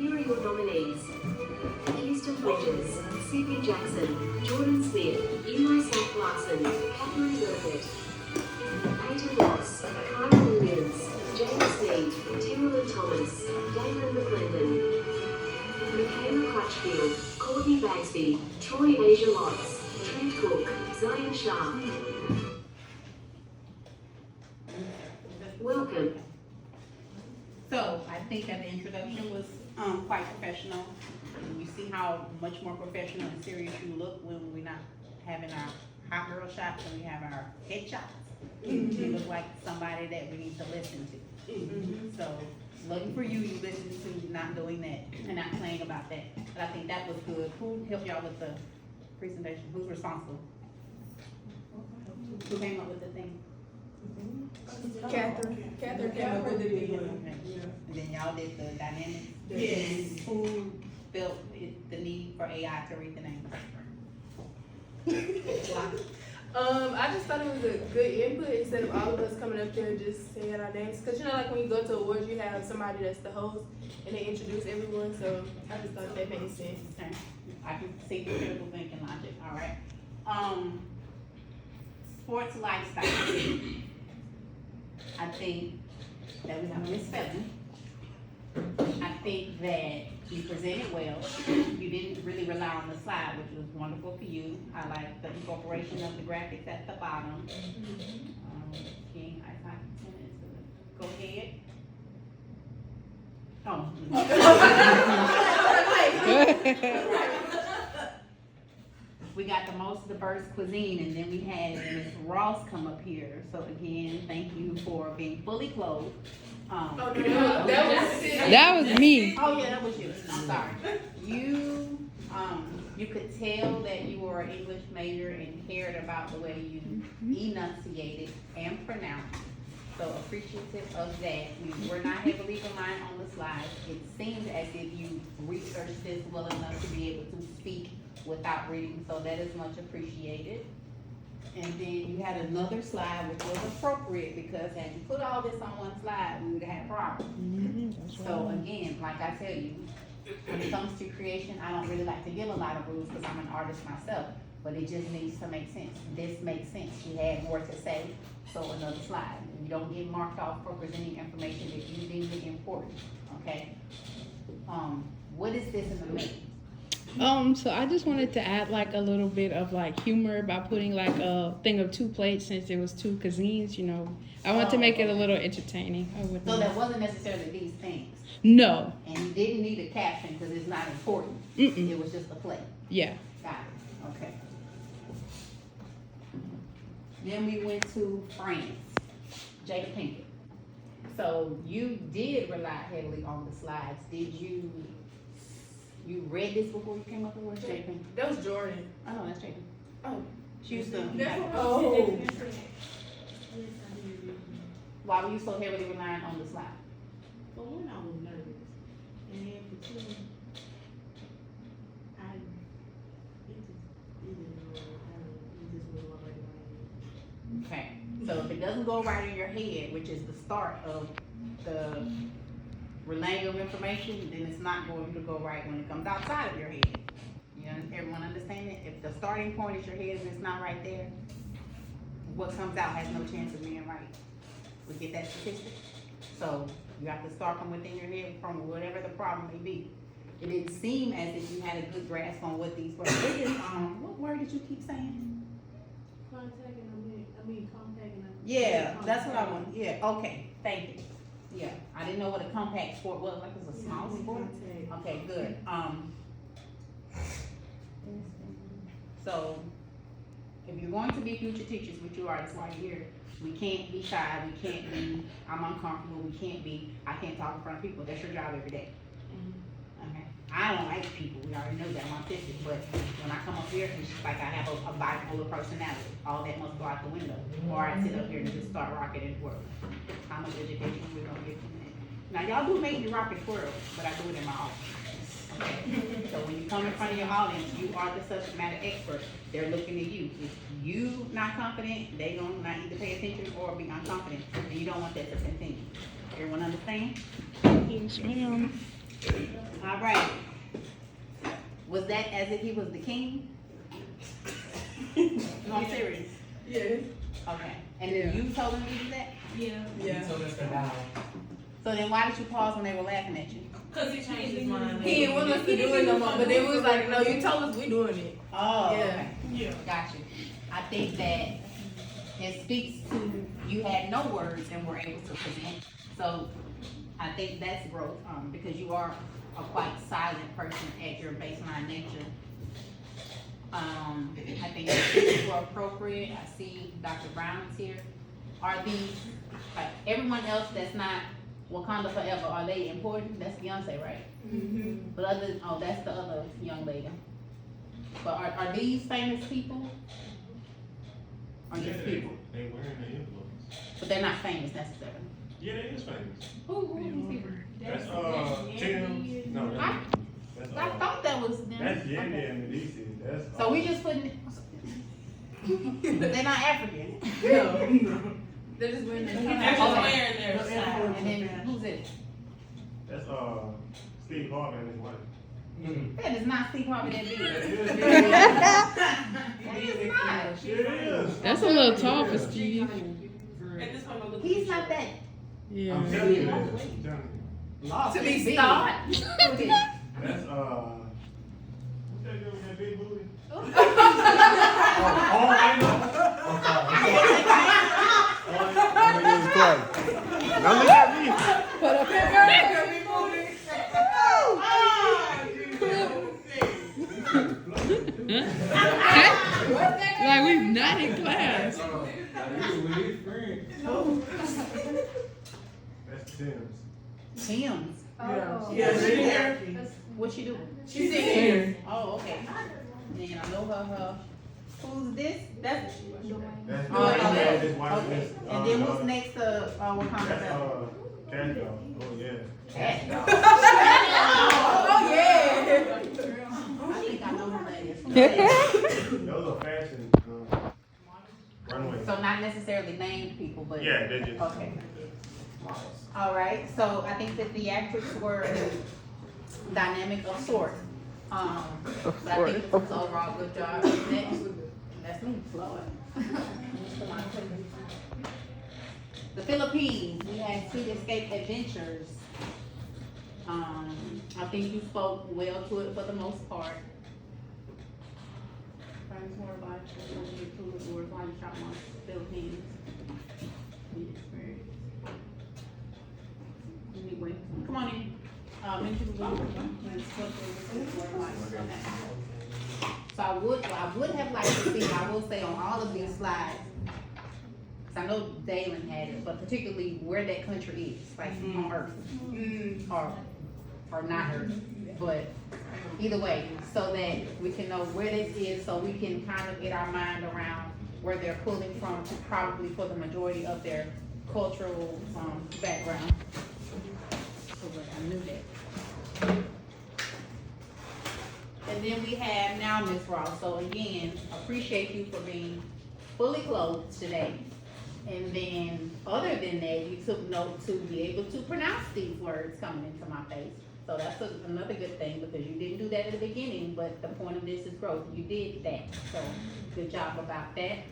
Here are your nominees. Houston Bridges, C.B. Jackson, Jordan Smith, Eli Sack Larson, Catherine Burkett, Peyton Ross, Kyra Williams, James Sneed, Timberland Thomas, Damon McClendon, Michaela Crutchfield, Courtney Bagsby, Troy Asia Lotz, Trent Cook, Zion Sharp. Welcome. So I think that the introduction was quite professional. You see how much more professional and serious you look when we're not having our hot girl shots and we have our head shots. You look like somebody that we need to listen to. So looking for you, you listen to not doing that and not playing about that. But I think that was good. Who helped y'all with the presentation? Who's responsible? Who came up with the thing? Catherine came up with it. And then y'all did the dynamics? Yes. Who felt the need for AI to read the names? I just thought it was a good input instead of all of us coming up there just saying our names. Cause you know, like when you go to awards, you have somebody that's the host and they introduce everyone. So I just thought that made sense. Okay. I can see the critical thinking logic. All right. Sports lifestyle. I think that we have Miss Felton. I think that you presented well. You didn't really rely on the slide, which was wonderful for you. I like the incorporation of the graphics at the bottom. King, I got 10 minutes. Go ahead. Oh. We got the most diverse cuisine, and then we had Miss Ross come up here. So again, thank you for being fully clothed. That was me. Oh yeah, that was you. I'm sorry. You could tell that you were an English major and cared about the way you enunciated and pronounced. So appreciative of that. You were not heavily reliant on the slides. It seemed as if you researched this well enough to be able to speak without reading, so that is much appreciated. And then you had another slide which was appropriate because had you put all this on one slide, we would have had a problem. So again, like I tell you, when it comes to creation, I don't really like to give a lot of rules because I'm an artist myself, but it just needs to make sense. This makes sense. You had more to say, so another slide. You don't get marked off for presenting information if you deem it important, okay? What is this in the middle? So I just wanted to add like a little bit of like humor by putting like a thing of 2 plates since it was 2 cuisines, you know. I wanted to make it a little entertaining. So that wasn't necessarily these things? No. And you didn't need a caption because it's not important? It was just a plate? Yeah. Got it, okay. Then we went to France, Jada Pinkett. So you did rely heavily on the slides. Did you read this before you came up with Jada Pinkett? That was Jordan. Oh no, that's Jada. Oh. She used to. Oh. Why were you so heavily reliant on the slide? For one, I was nervous, and then for two, it just wasn't right in my head. Okay, so if it doesn't go right in your head, which is the start of the relaying of information, then it's not going to go right when it comes outside of your head. You know, everyone understand it? If the starting point is your head and it's not right there, what comes out has no chance of being right. We get that statistic. So you have to start from within your head, from whatever the problem may be. It didn't seem as if you had a good grasp on what these were. What word did you keep saying? Compacting. Yeah, that's what I want. Yeah, okay, thank you. Yeah, I didn't know what a compact sport was, like it was a small sport. Okay, good. So if you're going to be future teachers, which you are, that's why you're here, we can't be shy, we can't be, I'm uncomfortable, we can't be, I can't talk in front of people. That's your job every day. Okay. I don't like people, we already know that, I'm autistic, but when I come up here, it's just like I have a bipolar personality. All that must go out the window. Or I sit up here and just start rocking and twirling. How much education we're gonna get from that? Now y'all do make me rock and twirl, but I do it in my office. Okay. So when you come in front of your audience, you are the subject matter expert. They're looking at you. If you not confident, they gonna not either pay attention or be unconfident. And you don't want that to continue. Everyone understand? Yes, ma'am. All All right. Was that as if he was the king? No, I'm serious. Yeah. Okay. And Yeah. you told him to do that? Yeah. Yeah. So that's the down. So then why did you pause when they were laughing at you? Cause he changed his mind. He didn't want us to do it no more, but then we was like, no, you told us we doing it. Oh, Yeah. okay. Yeah. Got you. I think that it speaks to you had no words and were able to present. So I think that's growth, because you are a quite silent person at your baseline nature. I think it's more appropriate. I see Dr. Brown is here. Are these, everyone else that's not Wakanda Forever, are they important? That's Beyonce, right? Mm-hmm. But that's the other young lady. But are these famous people? Or just people? They wearing the influence. But they're not famous necessarily. Yeah, they is famous. Who are these people? That's Tim. No, that's I thought that was them. that's Yandy and Medici. That's So we just putting, they're not African. No. They're just wearing They're their just Okay. wearing their style. And then who's it? that's Steve Harvey and his wife. That is not Steve Harvey that big. That is. That is not. It is. That's a little tall for Steve. At this point, I'm looking He's at not that. Yeah. I'm telling you that. I'm telling you. Lost. To be He's big. starred? Who is it? That's what's that girl with that big booty? Oh, I know. I'm sorry. Don't look at me. Like we're not in class. That's Tim's. Tim's. Yeah, she here. What she do? She's in here. Oh, okay. Then I know her. Who's this? That's. That's Oh, yeah, his wife okay. is. And then who's next to Wakanda? That's Forever? Casio. Oh yeah. Cat dog. Oh, yeah. I think I know who that is. Who's that? Those are fashion runways. So not necessarily named people, but. Yeah, they just. Okay. All right, so I think the theatrics were dynamic of sorts. But I think it was overall good job. Next, that's me, Floyd. The Philippines, we had Sweet Escape Adventures. I think you spoke well to it for the most part. Friends more about Philippines. Anyway, come on in. Mention the book. So I would have liked to see, I will say on all of these slides, because I know Dalen had it, but particularly where that country is, like on Earth, or not Earth, but either way, so that we can know where this is, so we can kind of get our mind around where they're pulling from, to probably for the majority of their cultural background. So I knew that. And then we have now Ms. Ross. So again, appreciate you for being fully clothed today. And then, other than that, you took note to be able to pronounce these words coming into my face. So that's another good thing, because you didn't do that at the beginning, but the point of this is growth. You did that. So good job about that.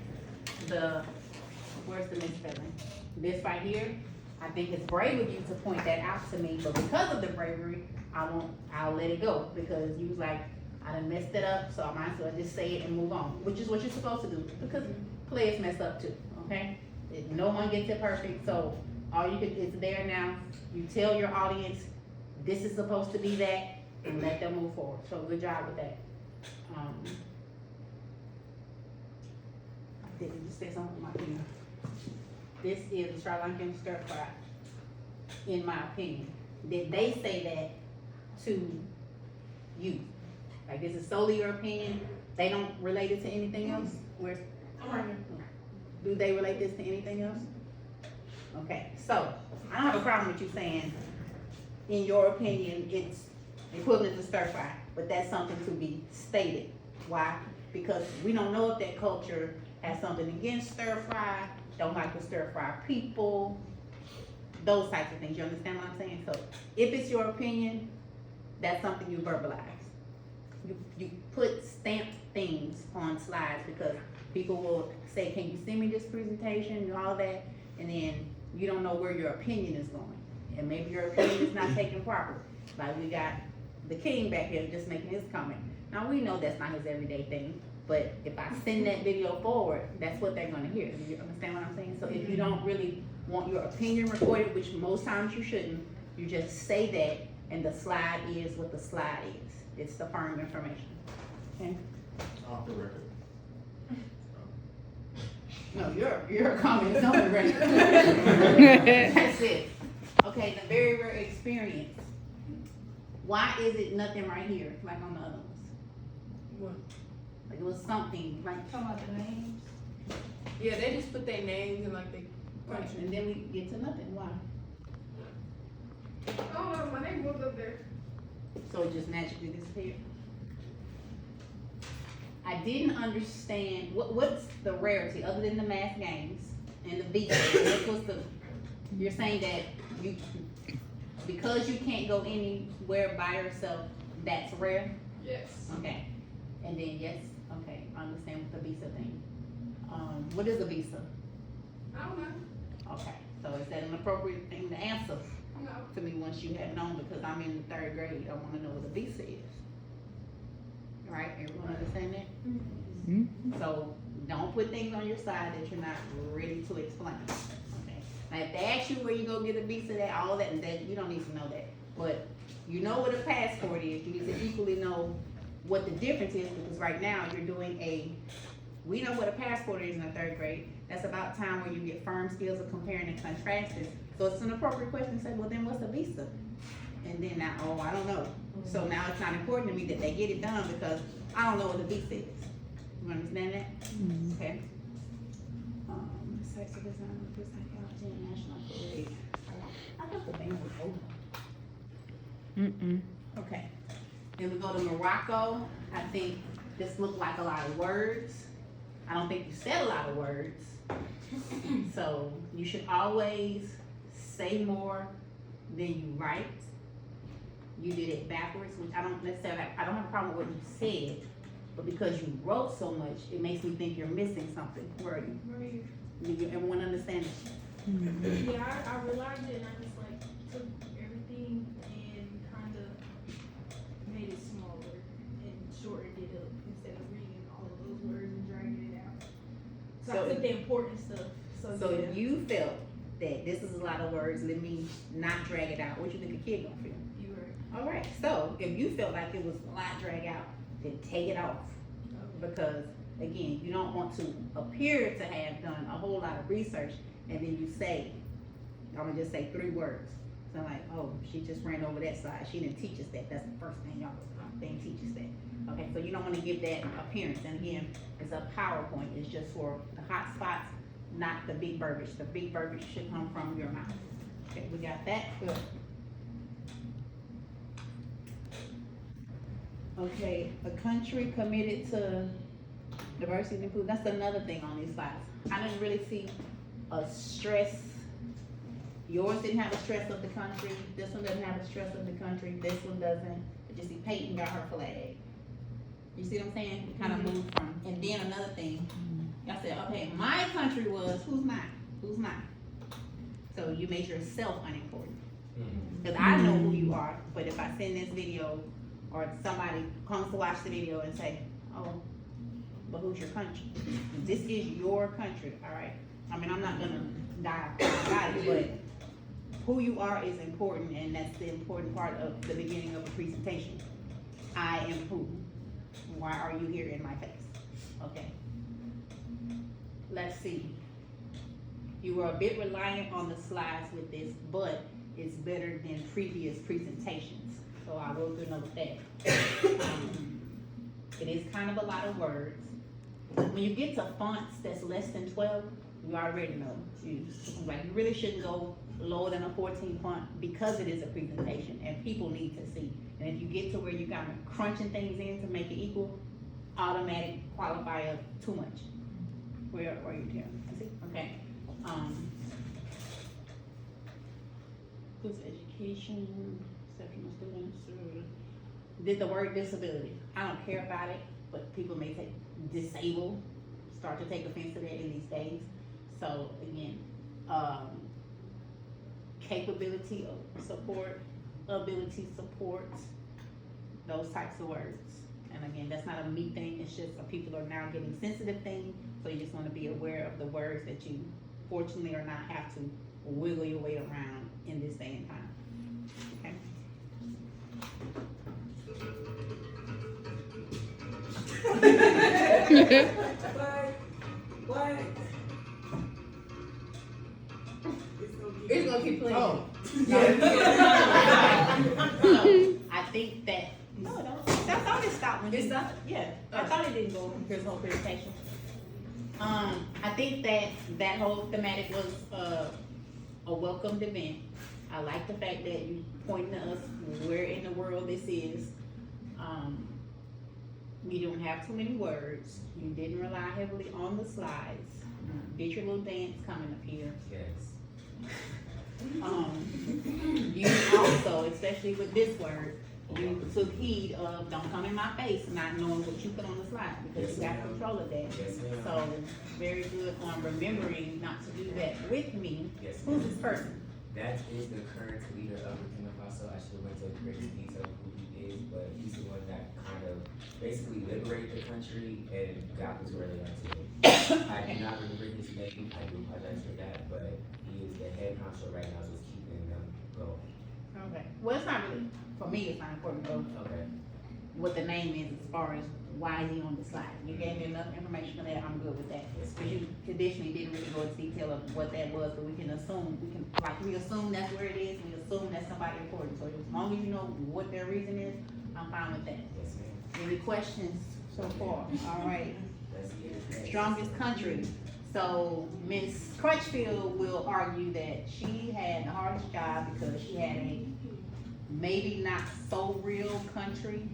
Where's the misspelling? This right here, I think it's brave of you to point that out to me, but because of the bravery, I'll let it go, because you was like, I done messed it up, so I might as well just say it and move on, which is what you're supposed to do, because players mess up too, okay? No one gets it perfect, so it's there now. You tell your audience, this is supposed to be that, and let them move forward. So good job with that. I didn't just say something with my finger. This is a Sri Lankan stir fry, in my opinion. Did they say that to you? Like, this is solely your opinion? They don't relate it to anything else? Do they relate this to anything else? Okay, so I don't have a problem with you saying, in your opinion, it's equivalent to stir fry, but that's something to be stated. Why? Because we don't know if that culture has something against stir fry, don't like to stir fry people, those types of things. You understand what I'm saying? So if it's your opinion, that's something you verbalize. You put stamped things on slides because people will say, can you send me this presentation and all that? And then you don't know where your opinion is going. And maybe your opinion is not taken properly. Like we got the king back here just making his comment. Now we know that's not his everyday thing, but if I send that video forward, that's what they're gonna hear. You understand what I'm saying? So if you don't really want your opinion recorded, which most times you shouldn't, you just say that and the slide is what the slide is. It's the firm information. Okay? Off the record. No, your comment is on the record. That's it. Okay, the very rare experience. Why is it nothing right here, like on the other ones? What? Like it was something, like, Talking about the names. Yeah, they just put their names and like they right, country. and then we get to nothing. Why? Oh, my name was up there. So it just magically disappeared. I didn't understand, what's the rarity, other than the math games and the video? You're saying that you, because you can't go anywhere by yourself, that's rare? Yes. Okay, and then yes, okay, I understand with the visa thing. What is a visa? I don't know. Okay, so is that an appropriate thing to answer No. to me once you have known, because I'm in the 3rd grade, I wanna know what a visa is. Right, everyone understand that? So, don't put things on your side that you're not ready to explain, okay? Now, if they ask you where you go get a visa, that, all that, and that, you don't need to know that. But, you know what a passport is, you need to equally know what the difference is, because right now, you're doing we know what a passport is in the 3rd grade. That's about time where you get firm skills of comparing and contrasting. So it's an appropriate question to say, well, then what's a visa? And then now, oh, I don't know. So now it's not important to me that they get it done because I don't know what a visa is. You understand that? Okay. Sex design, psychology, and national career. I thought the band was over. Okay. Then we go to Morocco. I think this looked like a lot of words. I don't think you said a lot of words. So you should always say more than you write. You did it backwards, which I don't necessarily, I don't have a problem with what you said, but because you wrote so much, it makes me think you're missing something. Where are you? Right. Everyone understand it? Yeah, I realized it and I just like took everything and kind of made it smaller and shortened it up instead of reading all of those words and dragging it out. So So- I took the important stuff. So yeah. you felt that this is a lot of words, let me not drag it out. What you think a kid gonna feel? You were. All right, so if you felt like it was a lot drag out, then take it off. Because again, you don't want to appear to have done a whole lot of research and then you say, I'm gonna just say 3 words. So I'm like, oh, she just ran over that slide. She didn't teach us that. That's the first thing y'all, they didn't teach us that. Okay, so you don't wanna give that appearance. And again, it's a PowerPoint. It's just for the hot spots, not the big verbiage. The big verbiage should come from your mouth. Okay, we got that? Good. Okay, a country committed to diversity and inclusion, that's another thing on these slides. I didn't really see a stress. Yours didn't have a stress of the country, this one doesn't have a stress of the country, this one doesn't. But you see Peyton got her flag. You see what I'm saying? We kind of moved from, and then another thing, y'all said, okay, my country was, who's mine? Who's mine? So you made yourself unimportant. Cause I know who you are, but if I send this video, or somebody comes to watch the video and say, oh, but who's your country? This is your country, all right? I mean, I'm not gonna die about it, but who you are is important, and that's the important part of the beginning of a presentation. I am who? Why are you here in my face? Okay. Let's see. You were a bit reliant on the slides with this, but it's better than previous presentations. So I will do another that. It is kind of a lot of words. When you get to fonts that's less than 12, you already know. You really shouldn't go lower than a 14 font because it is a presentation and people need to see. And if you get to where you're kind of crunching things in to make it equal, automatic qualifier too much. Where are you here? I see. Okay. Who's education, exceptional students, did the word disability. I don't care about it, but people may take disabled, start to take offense to that in these days. So again, capability of support, ability support, those types of words. And again, that's not a me thing, it's just people are now getting sensitive thing, so you just wanna be aware of the words that you fortunately or not have to wiggle your way around in this day and time. Okay? What? It's gonna keep playing. Oh. So, I think that, no, I thought it stopped when It you- stopped? Yeah, I thought it didn't go through his whole presentation. I think that whole thematic was a welcomed event. I like the fact that you pointing to us where in the world this is. You don't have too many words. You didn't rely heavily on the slides. Did your little dance coming up here. Yes. You also, especially with this word, you took heed of don't come in my face not knowing what you put on the slide because you have control of that. Yes, ma'am. So very good on remembering not to do that with me. Yes, Who's ma'am. this person? That is the current leader of Burkina Faso. I should have went to greater detail of who he is, but he's the one that kind of basically liberated the country and got us where they are today. I do not remember his name. I do apologize for that, but he is the head honcho right now, just keeping them going. Okay. Well, it's not really, for me, it's not important though, Okay. what the name is as far as why is he on the slide. You gave me enough information for that, I'm good with that. Yes, Because you traditionally didn't really go into detail of what that was, but we can assume, we assume that's where it is, we assume that's somebody important. So as long as you know what their reason is, I'm fine with that. Yes, ma'am. Any questions so far? All right. That's it. Strongest country. So Ms. Crutchfield will argue that she had the hardest job because she had a maybe not so real country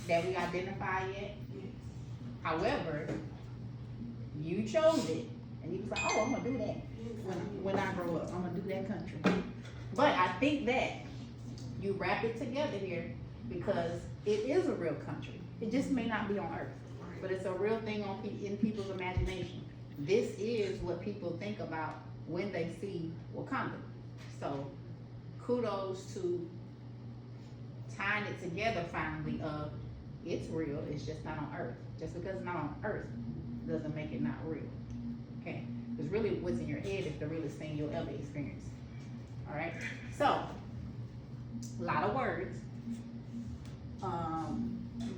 that we identify yet. However, you chose it and you was like, oh, I'm gonna do that when I grow up. I'm gonna do that country. But I think that you wrap it together here because it is a real country. It just may not be on earth, but it's a real thing in people's imagination. This is what people think about when they see Wakanda. So kudos to tying it together finally of it's real, it's just not on earth. Just because it's not on earth doesn't make it not real. Okay? Because really what's in your head is the realest thing you'll ever experience. Alright? So, a lot of words.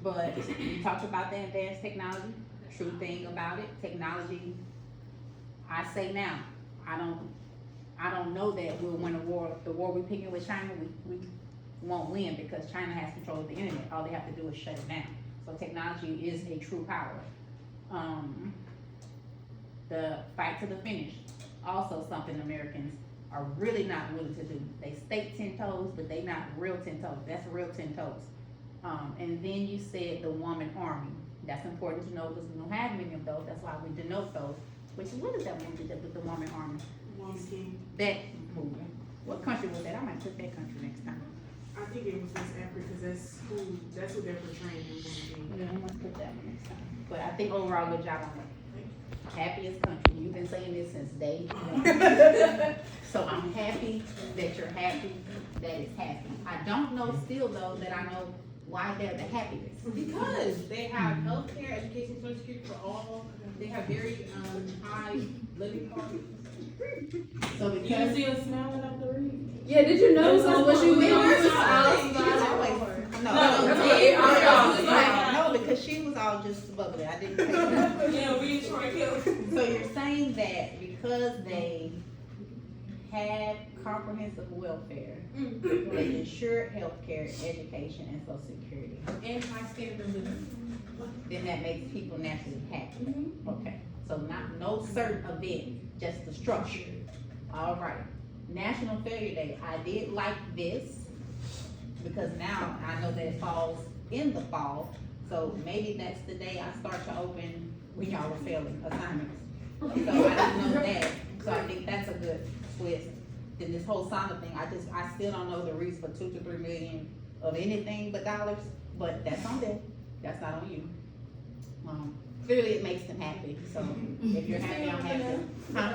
But we talked about the advanced technology. True thing about it, technology, I say now, I don't know that we'll win a war. The war we're picking with China, we won't win because China has control of the internet. All they have to do is shut it down. So technology is a true power. The fight to the finish, also something Americans are really not willing to do. They stake 10 toes, but they not real 10 toes. That's real 10 toes. And then you said the woman army. That's important to know because we don't have many of those. That's why we denote those. Which, what is that movie that with the woman army? That movie. What country was that? I might put that country next time. I think it was West Africa, that's who they're portraying in the movie. Yeah, I might put that one next time. But I think overall, good job on that. Happiest country. You've been saying this since day one. So I'm happy that you're happy that it's happy. I don't know still though that I know why they're the happiest. Because they have healthcare, education, social security for all. They have very high living quality. So You because see us smiling up the reed. Yeah, did you notice what she was She doing? was always no, because she was all just bubbly. I didn't. Yeah, we in Troy Hill. So you're saying that because they have comprehensive welfare, they ensure healthcare, education, and social security, And high standard of living. then that makes people naturally happy. Okay, so no certain event, just the structure. All right, National Failure Day. I did like this because now I know that it falls in the fall. So maybe that's the day I start to open when y'all are failing assignments. So I didn't know that. So I think that's a good twist. Then this whole sauna thing, I still don't know the reason for 2 to 3 million of anything but dollars, but that's on them, that's not on you. Clearly it makes them happy, so if you're happy, I'm happy. Huh?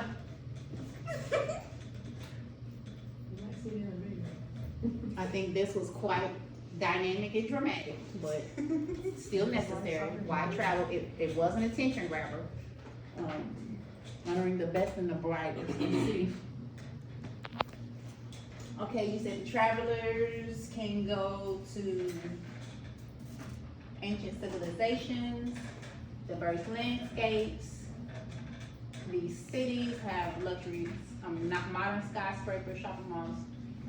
I think this was quite dynamic and dramatic, but still necessary. Why travel? It was an attention grabber. Honoring the best and the brightest in the city. Okay, you said the travelers can go to ancient civilizations, diverse landscapes. These cities have luxuries, not modern skyscrapers, shopping malls,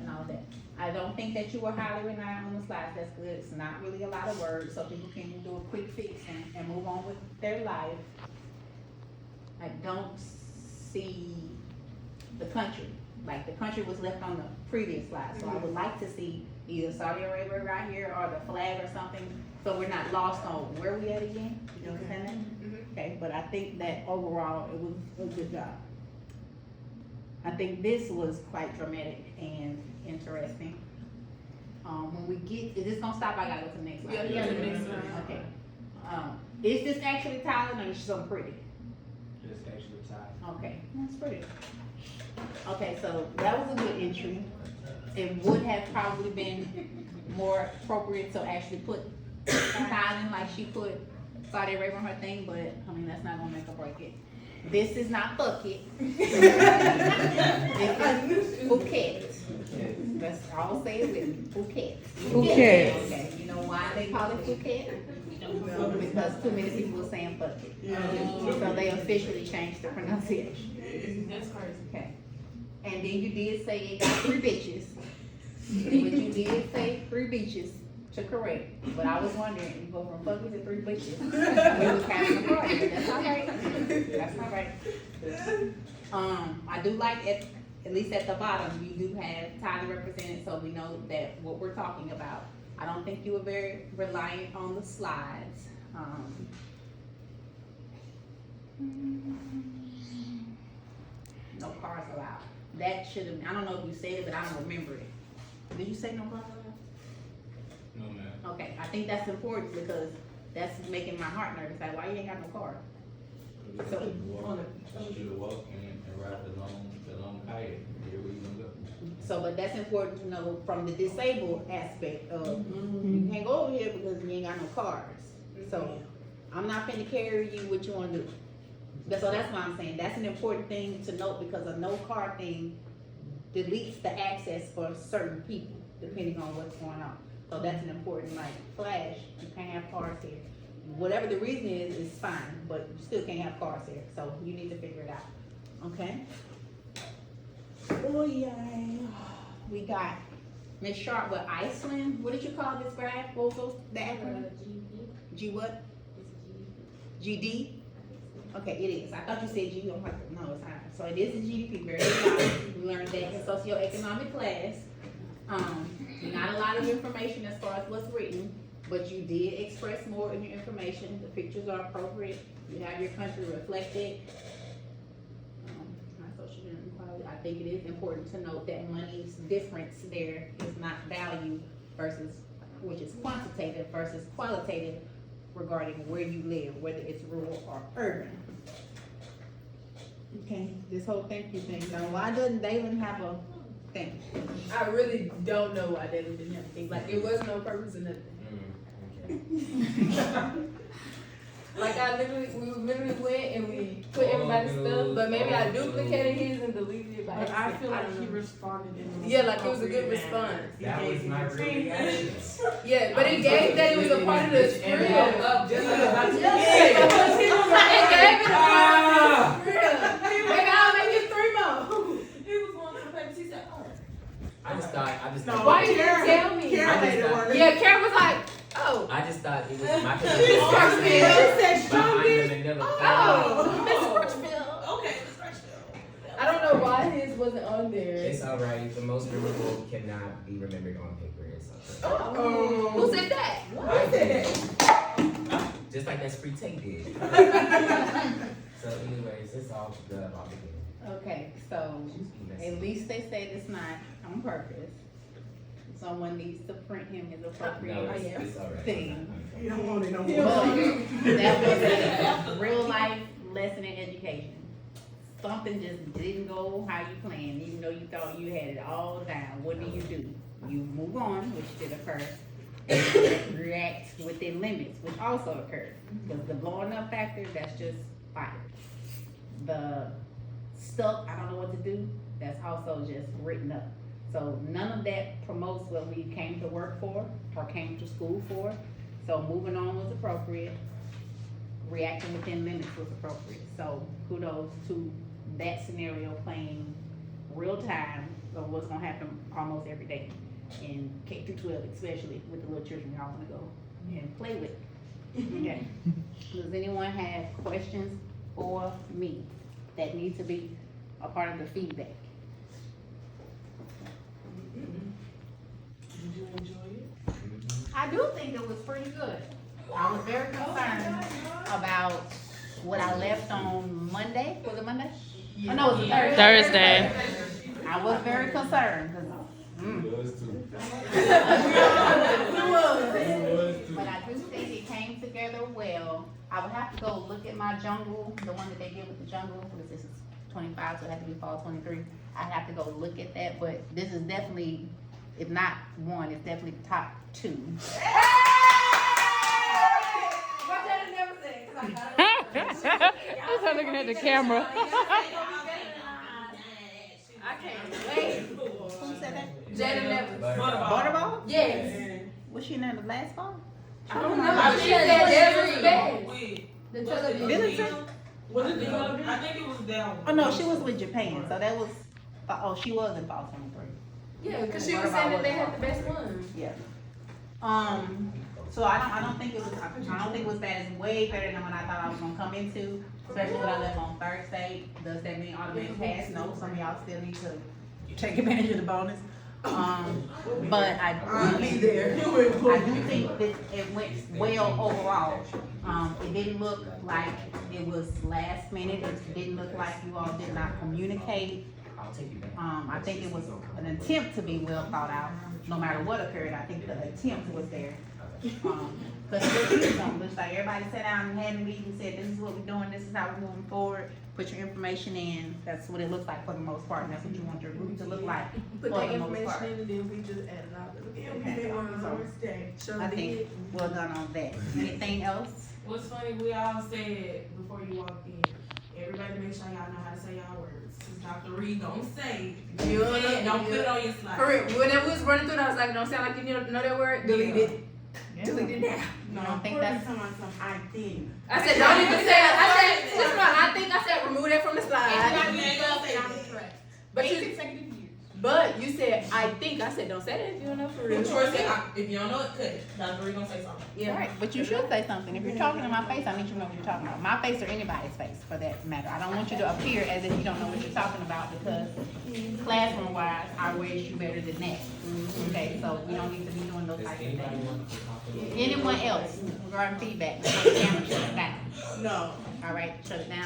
and all that. I don't think that you were highly relying on the slides. That's good. It's not really a lot of words, so people can do a quick fix and move on with their life. I don't see the country. Like the country was left on the previous slide, so I would like to see either Saudi Arabia right here or the flag or something, so we're not lost on where we at again. You understand that? Okay, but I think that overall it was a good job. I think this was quite dramatic and interesting. When we get, is this gonna stop? I gotta go to the next slide. Yeah, the next slide. Okay. Is this actually tiling or is it something pretty? It's actually tied. Okay, that's pretty. Okay, so that was a good entry. It would have probably been more appropriate to actually put tiling like she put Saudi Arabia on her thing, but I mean, that's not gonna make or break it. This is not bucket. This is Phuket. That's all say it with me. Phuket. Phuket. Okay, you know why they call it Phuket? Because too many people were saying bucket. So they officially changed the pronunciation. That's crazy. Okay. And then you did say it got 3 bitches. But you did say 3 beaches to correct. But I was wondering, you go from buckets to 3 bitches. We was having a party, but that's all right. That's all right. I do like at least at the bottom, you do have Tyler represented, so we know that what we're talking about. I don't think you were very reliant on the slides. No cars allowed. That should have, I don't know if you said it, but I don't remember it. Did you say no cars allowed? No, ma'am. Okay, I think that's important because that's making my heart nervous. Like, why you ain't got no car? So, Should walk and ride the long kayak. Here we gonna go. So, but that's important to know from the disabled aspect of, you can't go over here because you ain't got no cars. So, I'm not finna carry you what you wanna do. So that's why I'm saying, that's an important thing to note because a no car thing deletes the access for certain people, depending on what's going on. So that's an important, like, flash, you can't have cars here. Whatever the reason is fine, but you still can't have cars here, so you need to figure it out, okay? Oh, yeah. We got Miss Sharp with Iceland. What did you call this graph? What was those, the acronym? G what? GD? Okay, it is. I thought you said G. I'm like, no, it's not. So it is a GDP, very good. We learned that in socioeconomic class. Not a lot of information as far as what's written, but you did express more in your information. The pictures are appropriate. You have your country reflected. Social inequality. I think it is important to note that money's difference there is not value versus, which is quantitative versus qualitative regarding where you live, whether it's rural or urban. Okay, this whole thank you thing. Now, why doesn't Dalen have a thing? I really don't know why they didn't have things. Like, it was no purpose in nothing. Like, we literally went and we put everybody's stuff, but maybe I duplicated his and deleted it by But I feel like he don't know. responded in the Yeah, like it was a good response. That was my reaction. Yeah, but it gave that it was a part of the script. Just It gave it a part of the script. Maybe I'll make it 3 more. He was going to the paper, she said, oh. I just thought. Why you didn't tell me? Karen made it work. Yeah, Karen was like, oh. I just thought it was my She said strongest. Oh, Miss Crutchfield. Okay, Miss Crutchfield. I don't know why his wasn't on there. It's alright. The most memorable cannot be remembered on paper. It's okay. Oh. Who said that? Who said that? Just like that free tape did. So, anyways, it's all good about the game. Okay, so at least they said it's not on purpose. It's someone needs to print him his No, appropriate it's all right. thing. You don't want it no But more. that was a real life lesson in education. Something just didn't go how you planned, even though you thought you had it all down. What do? You move on, which did occur, and react within limits, which also occurred. Because the blowing up factor, that's just fire. The stuff, I don't know what to do, that's also just written up. So none of that promotes what we came to work for or came to school for. So moving on was appropriate. Reacting within limits was appropriate. So kudos to that scenario playing real time of what's gonna happen almost every day in K through 12, especially with the little children y'all wanna go and play with. Okay. Does anyone have questions for me that need to be a part of the feedback? Did you enjoy it? I do think it was pretty good. I was very concerned about what I left on Monday. Was it Monday? Oh, no, it was Thursday. I was very concerned. 'Cause, But I do think it came together well. I would have to go look at my jungle, the one that they did with the jungle, because this is 25, so it had to be fall 23. I'd have to go look at that, but this is definitely, if not one, it's definitely top 2. I was looking at the camera. I can't wait. Who said that? Jada never. Butterball? Yes. Was she in there the last fall? I don't know. She said that was best. Wait, The television. Military? was it the television? I think it was down. Oh, no, she was with Japan, so that was, oh, she was in fall 23. Yeah, because she was saying that they had the best one. Yeah. So I don't think it was, I don't think it was bad. It's way better than what I thought I was gonna come into, especially when I left on Thursday. Does that mean automatic pass? No, some of y'all still need to take advantage of the bonus. But I'll be there. I do think that it went well overall. It didn't look like it was last minute. It didn't look like you all did not communicate. I'll take you back. I think it was an attempt to be well thought out, no matter what occurred. I think the attempt was there. Cause it looks like everybody sat down and had a meeting and said, this is what we're doing, this is how we're moving forward. Put your information in. That's what it looks like for the most part, and that's what you want your group to look like Put for that the most information part. in and then we just add it out. So, I think well done on that. Anything else? What's funny, we all said before you walked in, everybody make sure y'all know how to say y'all words. Cause Dr. Reed gonna say, don't put it on your slide. For real, whenever we was running through that, I was like, don't sound like you know that word. Delete it. Delete it now. You don't think that's I did. I said, don't even say it. I said, just my, I said, remove that from the slide. We ain't gonna say that. But you, but you said, I think. I said, don't say that if you don't know for real. Troy said, if you don't know it, cut it. Dr. Reed gonna say something. Yeah. Right, but you should say something. If you're talking to my face, I need you to know what you're talking about. My face or anybody's face, for that matter. I don't want you to appear as if you don't know what you're talking about, because classroom-wise, I raised you better than that. Okay, so we don't need to be doing those Does types of anybody things. want to talk? Anyone else regarding feedback? Before the camera shuts down. No. All right, shut it down.